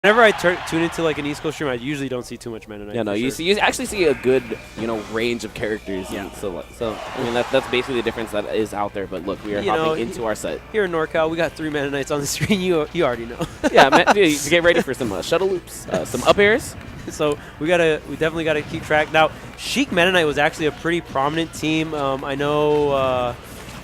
Whenever I tune into like an East Coast stream, I usually don't see too much Meta Knight. Yeah, no, you actually see a good range of characters. Yeah. So I mean that's basically the difference that is out there. But look, we are hopping into our set. Here in NorCal, we got 3 Meta Knights on the screen. You already know. Yeah, man, dude, get ready for some shuttle loops, some up airs. So we definitely gotta keep track. Now, Sheik Meta Knight was actually a pretty prominent team. I know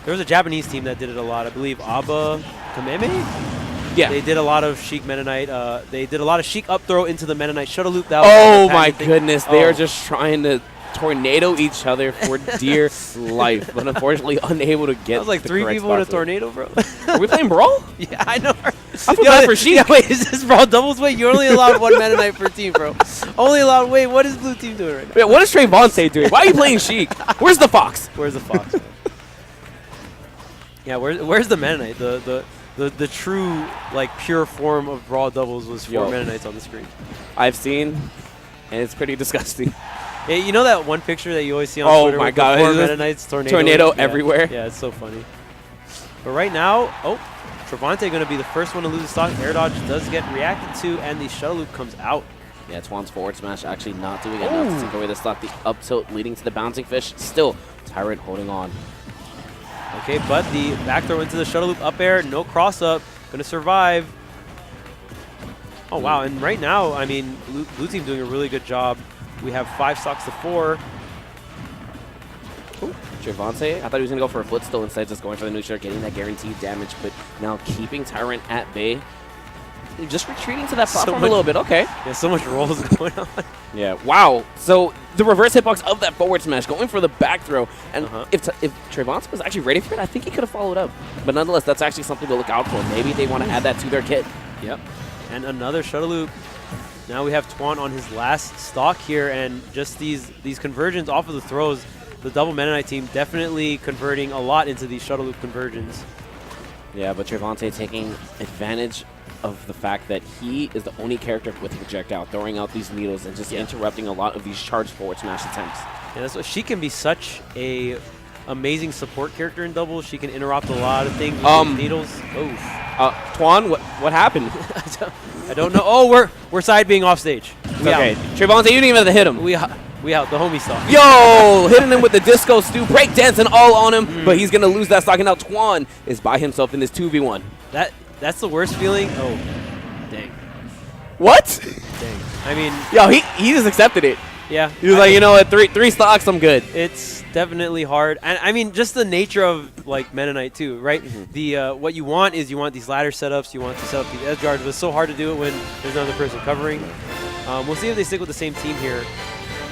there was a Japanese team that did it a lot. I believe Aba Kameme. Yeah. They did a lot of Sheik Meta Knight. They did a lot of Sheik up throw into the Meta Knight shuttle loop. That oh my goodness, they are just trying to tornado each other for dear life, but unfortunately unable to get. That was like 3 people in a tornado, bro. Are we playing Brawl? Yeah, I know. I feel bad for Sheik. Yeah, wait, is this Brawl doubles? Wait, you're only allowed 1 Meta Knight per team, bro. Only allowed. Wait, what is blue team doing right now? Yeah, what is Trevonte doing? Why are you playing Sheik? Where's the Fox? Where's the Fox? Yeah, where's the Meta Knight? The true, like, pure form of Brawl doubles was 4 Meta Knights on the screen. I've seen, and it's pretty disgusting. Yeah, you know that one picture that you always see on Twitter? Oh my with God! The 4 Meta Knights tornado everywhere. Yeah, it's so funny. But right now, Trevonte going to be the first one to lose the stock. Air dodge does get reacted to, and the shuttle loop comes out. Yeah, Twan's forward smash actually not doing enough to take away the stock. The up tilt leading to the bouncing fish. Still, Tyrant holding on. Okay, but the back throw into the shuttle loop up air, no cross up, going to survive. Oh, wow, and right now, I mean, blue team doing a really good job. We have 5 stocks to 4. Ooh, Trevonte, I thought he was going to go for a footstool instead, just going for the neutral, getting that guaranteed damage, but now keeping Tyrant at bay. Just retreating to that platform a little bit. Okay. Yeah, so much rolls going on. Yeah. Wow. So the reverse hitbox of that forward smash, going for the back throw, and if Trevonte was actually ready for it, I think he could have followed up. But nonetheless, that's actually something to look out for. Maybe they want to add that to their kit. Yep. And another shuttle loop. Now we have Twan on his last stock here, and just these conversions off of the throws. The double Meta Knight team definitely converting a lot into these shuttle loop conversions. Yeah, but Trevonte taking advantage of the fact that he is the only character with a projectile, throwing out these needles and just interrupting a lot of these charged forward smash attempts. Yeah, that's what she can be such a amazing support character in doubles. She can interrupt a lot of things with these needles. Twan, what happened? I don't know. Oh, we're side being off stage. Okay, Trevonte, you didn't even have to hit him. We out. The homie stock. Yo, hitting him with the disco stew, break dancing all on him, but he's gonna lose that stock. And now Twan is by himself in this 2v1. That's the worst feeling. Oh, dang. What? Dang. I mean, yo, he just accepted it. Yeah. He was like, you know what, three stocks, I'm good. It's definitely hard. And I mean, just the nature of like Meta Knight too, right? The what you want is you want these ladder setups, you want to set up these edge guards, but it's so hard to do it when there's another person covering. We'll see if they stick with the same team here.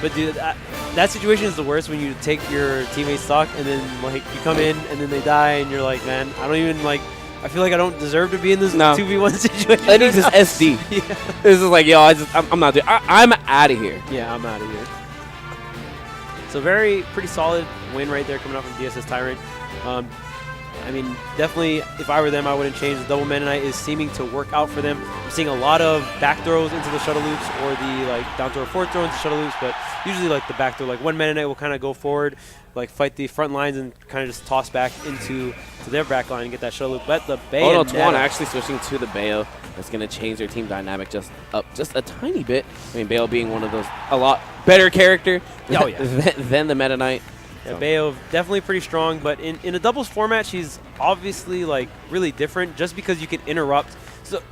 But dude, that situation is the worst when you take your teammate's stock and then like you come in and then they die and you're like, man, I don't even like. I feel like I don't deserve to be in this 2v1 situation. I think it's just SD. Yeah. This is like, yo, I'm not doing. I'm out of here. Yeah, I'm out of here. So pretty solid win right there coming out from DSS Tyrant. I mean, definitely, if I were them, I wouldn't change. The double Meta Knight is seeming to work out for them. I'm seeing a lot of back throws into the shuttle loops or the like down throw forward throw into shuttle loops, but usually like the back throw, like one Meta Knight will kind of go forward, like fight the front lines and kind of just toss back into their back line and get that shuttle loop. But the Bayonetta. Oh no, Twan actually switching to the Bayo. That's going to change their team dynamic just a tiny bit. I mean, Bayo being one of those a lot better character than the Meta Knight. Yeah, Bayo definitely pretty strong, but in a doubles format, she's obviously like really different just because you can interrupt. So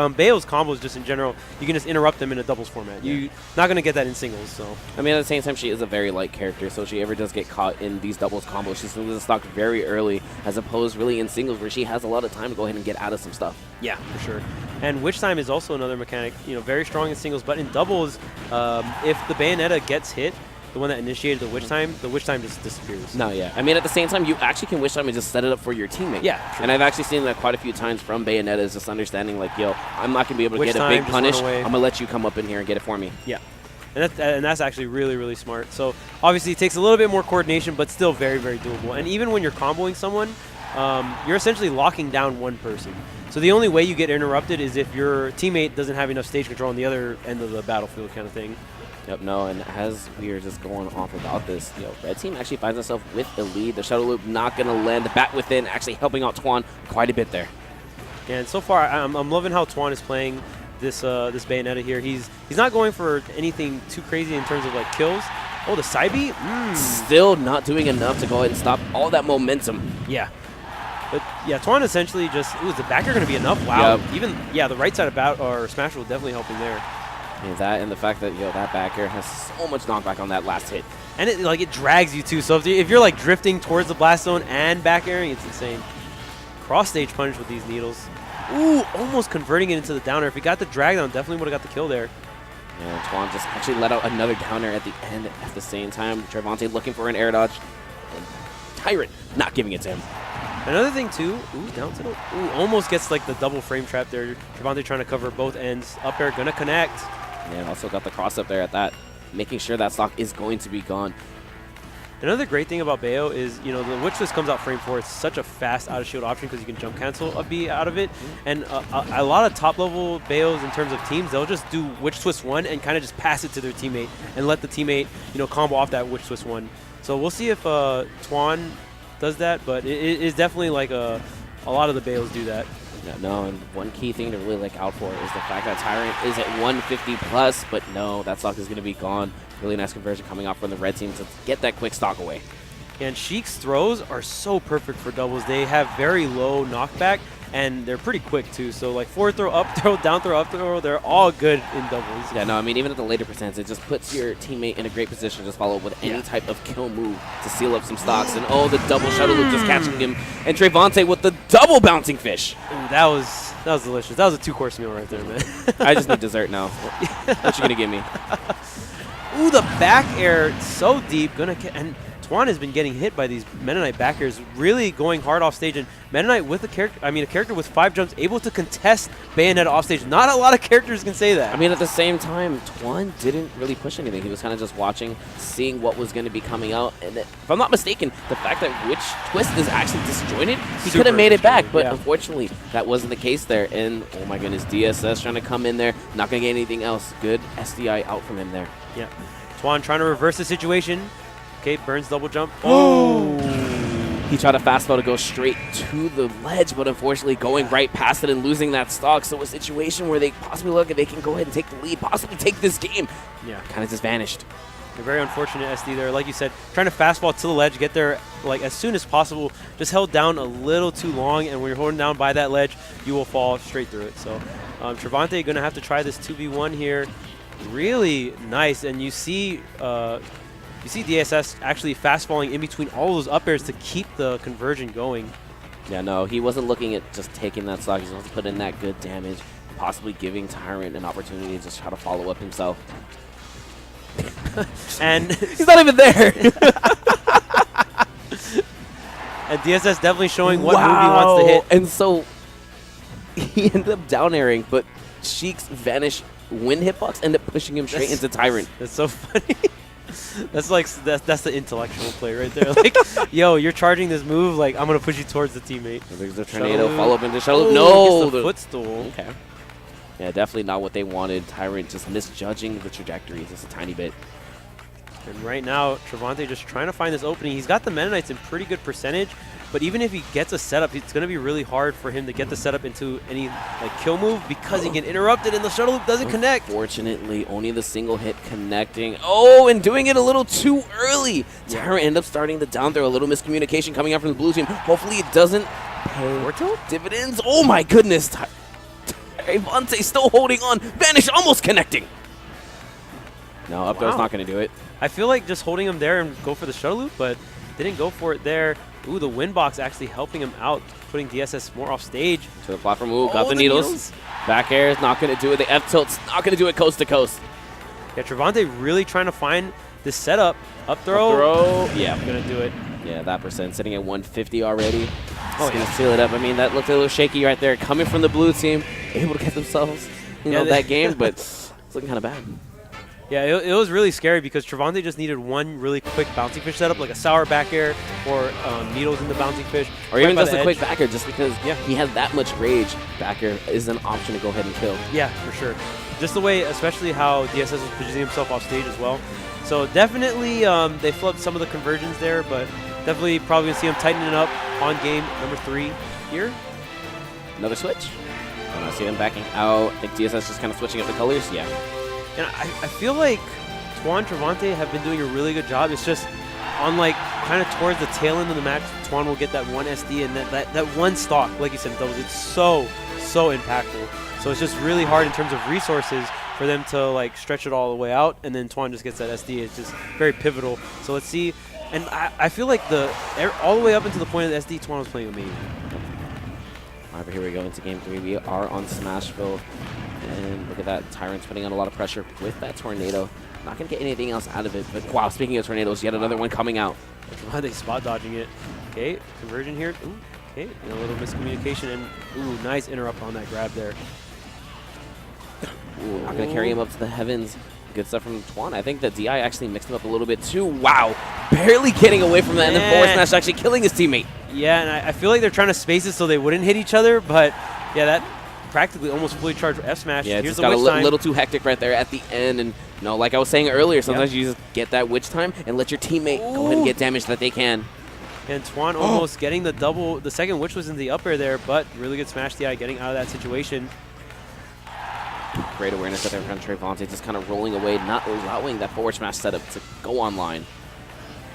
Bayo's combos just in general, you can just interrupt them in a doubles format. You're not going to get that in singles. So I mean, at the same time, she is a very light character, so if she ever does get caught in these doubles combos, she's loses stock very early, as opposed really in singles where she has a lot of time to go ahead and get out of some stuff. Yeah, for sure. And Witch Time is also another mechanic, very strong in singles, but in doubles, if the Bayonetta gets hit, the one that initiated the Witch Time just disappears. No, yeah. I mean, at the same time, you actually can Witch Time and just set it up for your teammate. Yeah. True. And I've actually seen that quite a few times from Bayonetta's, just understanding like, yo, I'm not going to be able to Witch get a big time, punish. I'm going to let you come up in here and get it for me. Yeah. And that's actually really, really smart. So obviously it takes a little bit more coordination, but still very, very doable. And even when you're comboing someone, you're essentially locking down one person. So the only way you get interrupted is if your teammate doesn't have enough stage control on the other end of the battlefield kind of thing. Yep, no, and as we are just going off about this, red team actually finds itself with the lead. The shuttle loop not going to land. The bat within actually helping out Twan quite a bit there. And so far, I'm loving how Twan is playing. this Bayonetta here. He's not going for anything too crazy in terms of like kills. Oh, the side B? Still not doing enough to go ahead and stop all that momentum. Yeah. But yeah, Twan essentially just, is the backer going to be enough? Wow. Yep. Even, yeah, the right side of or Smash will definitely help him there. Yeah, that and the fact that, that backer has so much knockback on that last hit. And it drags you too. So if you're like drifting towards the blast zone and back airing, it's insane. Cross stage punish with these needles. Ooh, almost converting it into the downer. If he got the drag down, definitely would have got the kill there. And Twan just actually let out another downer at the end at the same time. Trevonte looking for an air dodge. And Tyrant not giving it to him. Another thing too, down tilt. Almost gets like the double frame trap there. Trevonte trying to cover both ends. Up air, gonna connect. And also got the cross up there at that, making sure that stock is going to be gone. Another great thing about Bayo is, the Witch Twist comes out frame 4. It's such a fast out of shield option because you can jump cancel a B out of it. And a lot of top level Bayos in terms of teams, they'll just do Witch Twist 1 and kind of just pass it to their teammate and let the teammate, combo off that Witch Twist 1. So we'll see if Twan does that, but it is definitely like a lot of the Bayos do that. Yeah, no, and one key thing to really look out for is the fact that Tyrant is at 150 plus, but no, that stock is going to be gone. Really nice conversion coming out from the red team to get that quick stock away. And Sheik's throws are so perfect for doubles. They have very low knockback, and they're pretty quick too. So like forward throw, up throw, down throw, up throw, they're all good in doubles. Yeah, no, I mean, even at the later percents, it just puts your teammate in a great position to just follow up with any type of kill move to seal up some stocks. And oh, the double shuttle loop just catching him. And Trevonte with the double bouncing fish. Ooh, that was delicious. That was a 2-course meal right there, man. I just need dessert now. What you gonna give me? Ooh, the back air so deep, and Twan has been getting hit by these Mennonite back airs, really going hard off stage. And Mennonite with a character with 5 jumps, able to contest Bayonetta off stage. Not a lot of characters can say that. I mean, at the same time, Twan didn't really push anything. He was kind of just watching, seeing what was going to be coming out. And if I'm not mistaken, the fact that Witch Twist is actually disjointed, he could have made it back. But unfortunately, that wasn't the case there. And oh my goodness, DSS trying to come in there, not going to get anything else. Good SDI out from him there. Yeah. Twan trying to reverse the situation. Okay, Burns double jump. Oh! He tried a fastball to go straight to the ledge, but unfortunately going right past it and losing that stock. So a situation where they possibly look at they can go ahead and take the lead, possibly take this game. Yeah. Kind of just vanished. A very unfortunate SD there. Like you said, trying to fastball to the ledge, get there like as soon as possible. Just held down a little too long, and when you're holding down by that ledge, you will fall straight through it. So Trevonte going to have to try this 2v1 here. Really nice, and you see DSS actually fast falling in between all those up airs to keep the conversion going. Yeah, no, he wasn't looking at just taking that stock. He was supposed to put in that good damage, possibly giving Tyrant an opportunity to just try to follow up himself. And he's not even there. And DSS definitely showing what move he wants to hit. And so he ended up down airing, but Sheik's vanish wind hitbox ended up pushing him straight into Tyrant. That's so funny. That's the intellectual play right there. Like, yo, you're charging this move, like I'm gonna push you towards the teammate. There's a tornado, follow up into shuttle. Ooh, no, the footstool. Okay. Yeah, definitely not what they wanted. Tyrant just misjudging the trajectory just a tiny bit. And right now, Trevonte just trying to find this opening. He's got the Mennonites in pretty good percentage, but even if he gets a setup, it's going to be really hard for him to get the setup into any like kill move because he can interrupt it and the shuttle loop doesn't connect. Fortunately, only the single hit connecting. Oh, and doing it a little too early. Tyrant ended up starting the down throw. A little miscommunication coming out from the blue team. Hopefully it doesn't pay dividends. Oh my goodness. Trevonte still holding on. Vanish almost connecting. No, up throw's not going to do it. I feel like just holding him there and go for the shuttle loop, but didn't go for it there. Ooh, the wind box actually helping him out, putting DSS more off stage. To the platform. Ooh, got the needles. Back air is not going to do it. The F tilt's not going to do it coast to coast. Yeah, Trevonte really trying to find this setup. Up throw. Yeah. Going to do it. Yeah, that percent sitting at 150 already. Oh, going to seal it up. I mean, that looked a little shaky right there. Coming from the blue team, able to get themselves, that game, but it's looking kind of bad. Yeah, it was really scary because Trevonte just needed one really quick bouncing fish setup, like a sour back air or needles in the bouncing fish. Or even just a quick back air, just because he has that much rage. Back air is an option to go ahead and kill. Yeah, for sure. Just the way, especially how DSS was positioning himself off stage as well. So definitely they flubbed some of the conversions there, but definitely probably going to see him tightening it up on game number 3 here. Another switch. I see them backing out. I think DSS just kind of switching up the colors. Yeah. And I feel like Twan, Trevonte have been doing a really good job. It's just on like kind of towards the tail end of the match, Twan will get that one SD and that one stock, like you said, doubles. It's so impactful. So it's just really hard in terms of resources for them to like stretch it all the way out, and then Twan just gets that SD. It's just very pivotal. So let's see. And I feel like all the way up until the point of the SD, Twan was playing amazing. All right, but here we go into game 3. We are on Smashville. And look at that. Tyrant's putting on a lot of pressure with that tornado. Not going to get anything else out of it. But wow, speaking of tornadoes, yet another one coming out. They spot dodging it. Okay, conversion here. Ooh, okay, a little miscommunication. And ooh, nice interrupt on that grab there. Ooh, not going to carry him up to the heavens. Good stuff from Twan. I think the DI actually mixed him up a little bit too. Wow, barely getting away from that. And then forward smash actually killing his teammate. Yeah, and I feel like they're trying to space it so they wouldn't hit each other. But yeah, that practically almost fully charged F smash. Yeah, Here's it's got a little too hectic right there at the end. And like I was saying earlier, sometimes you just get that witch time and let your teammate go ahead and get damage that they can. And Twan almost getting the second witch was in the up air there, but really good smash DI getting out of that situation. Great awareness there from Trevonte, just kind of rolling away, not allowing that forward smash setup to go online.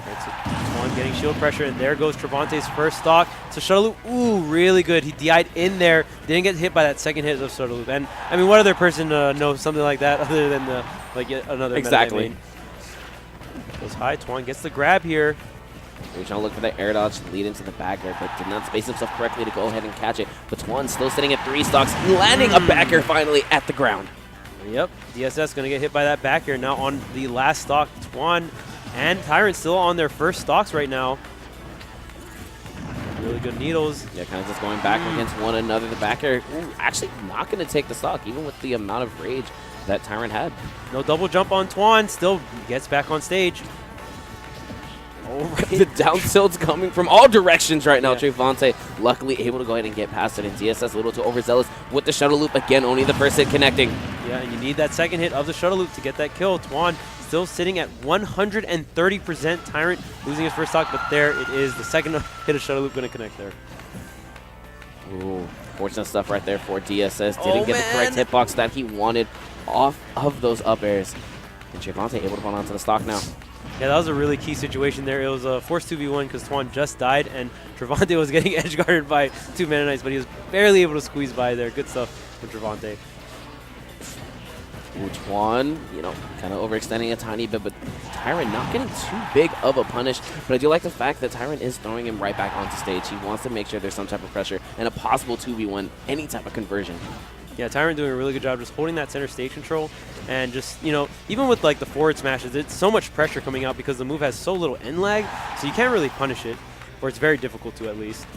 Right, so Twan getting shield pressure, and there goes Trevonte's first stock. So shuttle loop, ooh, really good. He DI'd in there, didn't get hit by that second hit of shuttle loop. And I mean, what other person knows something like that other than another exactly. Meta goes high. Twan gets the grab here. He's trying to look for that air dodge to lead into the back air, but did not space himself correctly to go ahead and catch it. But Twan still sitting at 3 stocks, landing a back air finally at the ground. Yep, DSS going to get hit by that back air now on the last stock. Twan and Tyrant still on their first stocks right now. Really good needles. Yeah, kind of just going back against one another. The back air actually not going to take the stock, even with the amount of rage that Tyrant had. No double jump on Twan, still gets back on stage. Right. The down tilt's coming from all directions right now. Yeah. Trevonte luckily able to go ahead and get past it, and DSS a little too overzealous with the shuttle loop. Again, only the first hit connecting. Yeah, and you need that second hit of the shuttle loop to get that kill. Twan still sitting at 130%. Tyrant losing his first stock, but there it is. The second hit of shuttle loop going to connect there. Ooh, fortunate stuff right there for DSS. Didn't get the correct hitbox that he wanted off of those up airs. And Trevonte able to run onto the stock now. Yeah, that was a really key situation there. It was a forced 2v1 because Twan just died, and Trevonte was getting edge guarded by 2 Meta Knights, but he was barely able to squeeze by there. Good stuff from Trevonte. Twan, kind of overextending a tiny bit, but Tyrant not getting too big of a punish. But I do like the fact that Tyrant is throwing him right back onto stage. He wants to make sure there's some type of pressure and a possible 2v1, any type of conversion. Yeah, Tyrant doing a really good job just holding that center stage control, and just, even with like the forward smashes, it's so much pressure coming out because the move has so little end lag, so you can't really punish it, or it's very difficult to at least.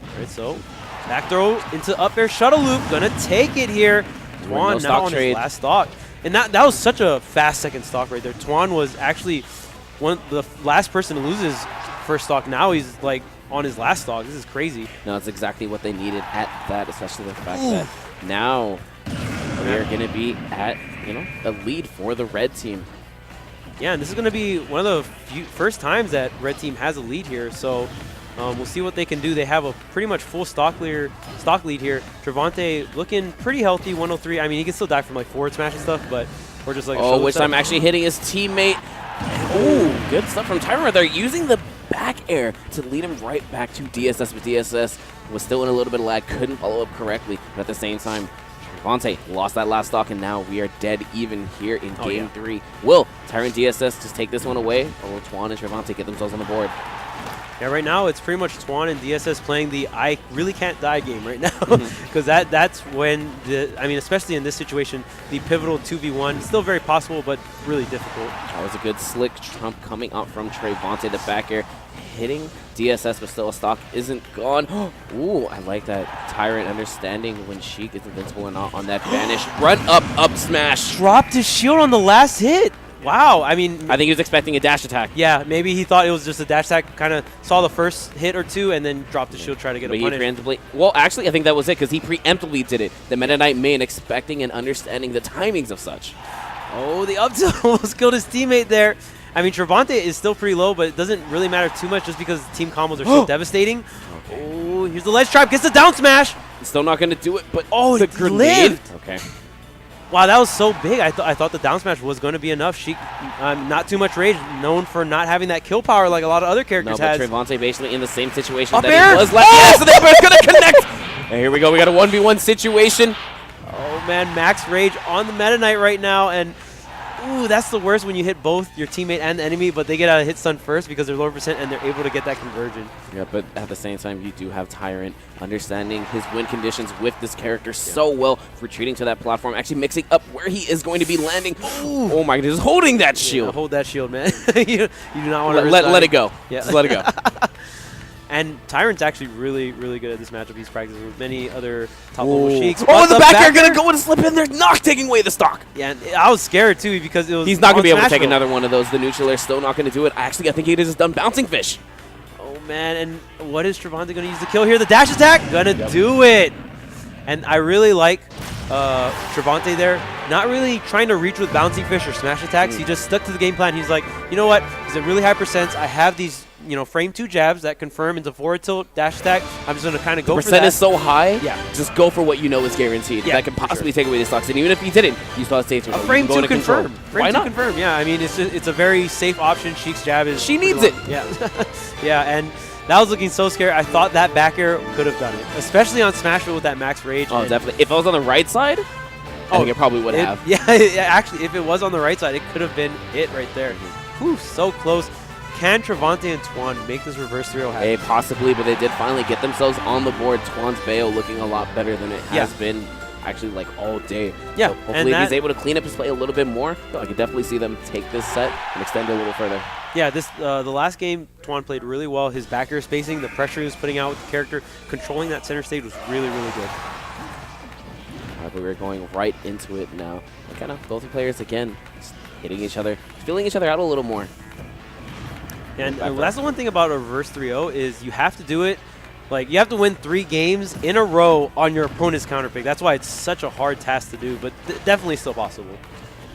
All right, so back throw into up air shuttle loop, gonna take it here. Twan now on his last stock, and that was such a fast second stock right there. Twan was actually the last person to lose his first stock. Now he's like on his last stock. This is crazy. No, it's exactly what they needed at that, especially the fact that now we are going to be at, a lead for the red team. Yeah, and this is going to be one of the first times that red team has a lead here. So we'll see what they can do. They have a pretty much full stock lead here. Trevonte looking pretty healthy, 103. I mean, he can still die from like forward smash and stuff, but we're just like which time actually hitting his teammate. Ooh, good stuff from Tyrant. They're using the back air to lead him right back to DSS, but DSS was still in a little bit of lag, couldn't follow up correctly, but at the same time, Trevonte lost that last stock, and now we are dead even here in Game 3. Will Tyrant DSS just take this one away, or will Twan and Trevonte get themselves on the board? Yeah, right now it's pretty much Twan and DSS playing the I really can't die game right now, because that's when, especially in this situation, the pivotal 2v1, still very possible, but really difficult. That was a good slick trump coming out from Trevonte, the back air, hitting DSS, but still a stock isn't gone. Ooh, I like that. Tyrant understanding when Sheik is invincible or not on that vanish. Run up smash. Dropped his shield on the last hit. Wow, I think he was expecting a dash attack. Yeah, maybe he thought it was just a dash attack, kind of saw the first hit or two, and then dropped the shield, try to get a punish. Well, actually, I think that was it, because he preemptively did it. The Meta Knight main expecting and understanding the timings of such. Oh, the up tilt almost killed his teammate there. Trevonte is still pretty low, but it doesn't really matter too much just because team combos are so devastating. Oh, here's the ledge trap. Gets the down smash. Still not going to do it, but Oh, the it grenade. lived. Okay. Wow, that was so big. I thought the down smash was going to be enough. Sheik, not too much rage, known for not having that kill power like a lot of other characters No, but has. Trevonte basically in the same situation Up that air? he was last. Yes, and they're going to connect. And here we go. We got a 1v1 situation. Oh, man, max rage on the Meta Knight right now. And, ooh, that's the worst when you hit both your teammate and the enemy, but they get out of hit stun first because they're lower percent and they're able to get that conversion. Yeah, but at the same time, you do have Tyrant understanding his win conditions with this character so well, retreating to that platform, actually mixing up where he is going to be landing. Ooh. Oh, my goodness, holding that shield. Yeah, hold that shield, man. you do not want to let it go. Yeah. Just let it go. And Tyrant's actually really, really good at this matchup. He's practicing with many other top-level Sheiks. Oh, the back air going to go and slip in there, not taking away the stock. Yeah, and I was scared, too, because it was He's not going to be able to take Smashville. another one of those. The neutral air still not going to do it. Actually, I think he just done bouncing fish. Oh, man, and what is Trevonte going to use the kill here? The dash attack? Gonna do it. And I really like Trevonte there. Not really trying to reach with bouncing fish or smash attacks. He just stuck to the game plan. He's like, you know what? He's a really high percents. I have these, frame 2 jabs that confirm into forward tilt, dash attack. I'm just going to kind of go for that. Percent is so high, Yeah. just go for what you know is guaranteed. Yeah, that can for possibly sure. take away the stocks. And even if he didn't, you still have stage A control. frame You can go 2 to control. confirm. Frame Why 2 not? confirm. Yeah, I mean, it's a very safe option. Sheik's jab is... She needs pretty it. long. Yeah. Yeah, and that was looking so scary. I thought that back air could have done it, especially on Smashville with that max rage. Oh, and definitely. If I was on the right side, I think it probably would have. Yeah, actually, if it was on the right side, it could have been it right there. Whew, so close. Can Trevonte and Twan make this reverse 3-0 happen? Hey, possibly, but they did finally get themselves on the board. Twan's Bayo looking a lot better than it has been actually like all day. Yeah, So hopefully if he's able to clean up his play a little bit more, I could definitely see them take this set and extend it a little further. Yeah, the last game, Twan played really well. His back air spacing, the pressure he was putting out with the character, controlling that center stage was really, really good. But we're going right into it now. And kind of both the players, again, just hitting each other, feeling each other out a little more. And that's the one thing about a reverse 3-0 is you have to do it, like you have to win 3 games in a row on your opponent's counter pick. That's why it's such a hard task to do, but definitely still possible.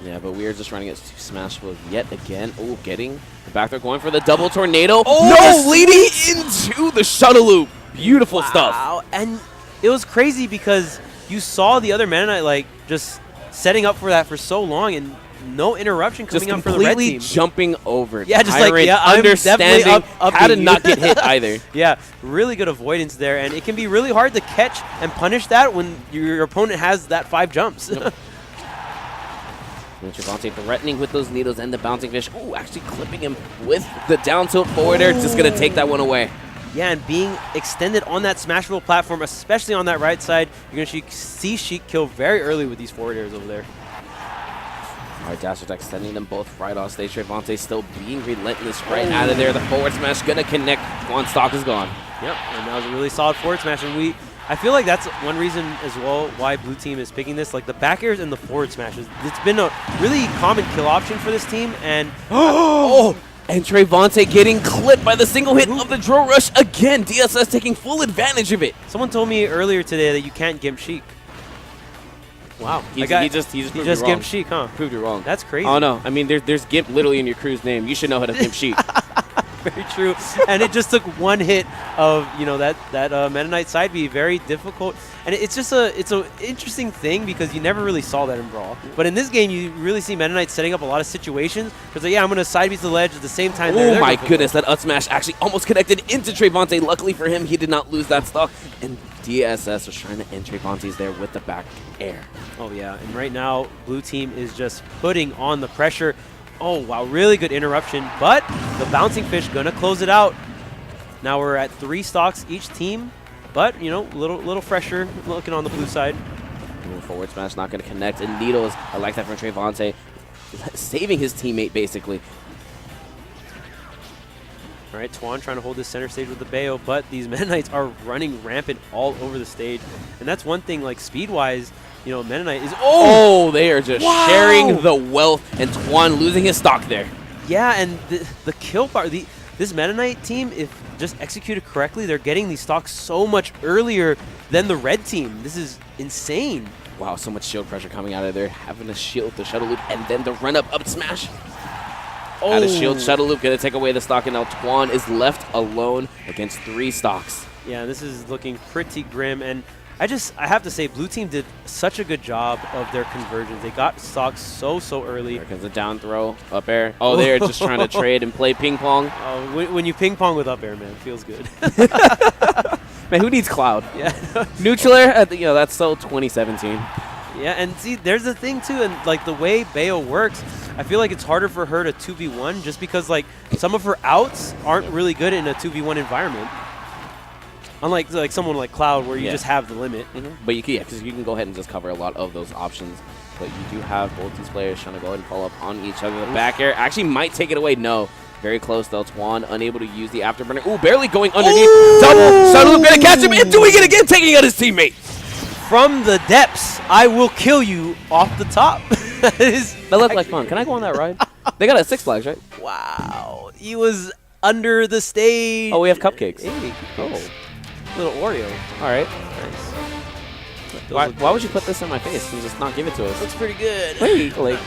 Yeah, but we are just running it to Smashville yet again. Oh, getting the back there, going for the double tornado. Oh, no, leading into the shuttle loop. Beautiful stuff. Wow, and it was crazy because you saw the other Meta Knight like just setting up for that for so long and no interruption coming Just up for the red completely team. jumping over. Yeah, just Tyrant, like, yeah, I'm understanding definitely up how to you. not get hit either. Yeah, really good avoidance there, and it can be really hard to catch and punish that when your opponent has that 5 jumps. Yep. Trevonte threatening with those needles and the bouncing fish. Oh, actually clipping him with the down tilt forward air. Just going to take that one away. Yeah, and being extended on that Smashville platform, especially on that right side, you're going to see Sheik kill very early with these forward airs over there. All right, dash attack sending them both right off stage. Trevonte still being relentless right out of there. The forward smash going to connect. One stock is gone. Yep, and that was a really solid forward smash, and I feel like that's one reason as well why blue team is picking this, like the back airs and the forward smashes. It's been a really common kill option for this team, and and Trevonte getting clipped by the single hit of the draw rush again. DSS taking full advantage of it. someone told me earlier today that you can't gimp Sheik. Wow, He just proved you wrong. gimped Sheik, huh? Proved you wrong. That's crazy. Oh no, I mean there's Gimp literally in your crew's name. You should know how to Gimp Sheik. Very true. And it just took one hit of that Meta Knight side B, very difficult. And it's just it's an interesting thing because you never really saw that in Brawl. But in this game, you really see Meta Knight setting up a lot of situations because I'm going to side B to the ledge at the same time. Oh my goodness, that up smash actually almost connected into Trevonte. Luckily for him, he did not lose that stock. And DSS was trying to end Trevonte's there with the back air. Oh yeah, and right now, blue team is just putting on the pressure. Oh wow, really good interruption, but the bouncing fish gonna close it out. Now we're at 3 stocks each team, but little fresher looking on the blue side. Forward smash not gonna connect, and needles. I like that from Trevonte, saving his teammate basically. All right, Twan trying to hold this center stage with the Bayo, but these Meta Knights are running rampant all over the stage, and that's one thing. Like speed-wise, Meta Knight is They are just sharing the wealth, and Twan losing his stock there. Yeah, and the kill part, this Meta Knight team, if just executed correctly, they're getting these stocks so much earlier than the red team. This is insane. Wow, so much shield pressure coming out of there. Having to shield the shuttle loop, and then the run up smash. Out of shield, shuttle loop gonna take away the stock, and now Twan is left alone against 3 stocks. Yeah, this is looking pretty grim, and I have to say, blue team did such a good job of their conversions. They got stocks so early. There comes the down throw, up air. Oh, they're just trying to trade and play ping pong. When you ping pong with up air, man, it feels good. Man, who needs Cloud? Yeah. Neutral air, that's so 2017. Yeah, and see, there's the thing too, and like the way Bayo works, I feel like it's harder for her to 2v1 just because like some of her outs aren't really good in a 2v1 environment. Unlike like someone like Cloud where you just have the limit. But you can, because you can go ahead and just cover a lot of those options. But you do have both these players trying to go ahead and follow up on each other. The back air actually might take it away. No. Very close though. Twan unable to use the afterburner. Ooh, barely going underneath. Double. Shuttle gonna catch him and doing it again, taking out his teammate. From the depths, I will kill you off the top. That looked like fun. Can I go on that ride? They got a Six Flags, right? Wow. He was under the stage. Oh, we have cupcakes. Hey, Oh. little Oreo. All right. Nice. Why would you put this in my face and just not give it to us? Looks pretty good. Wait, like.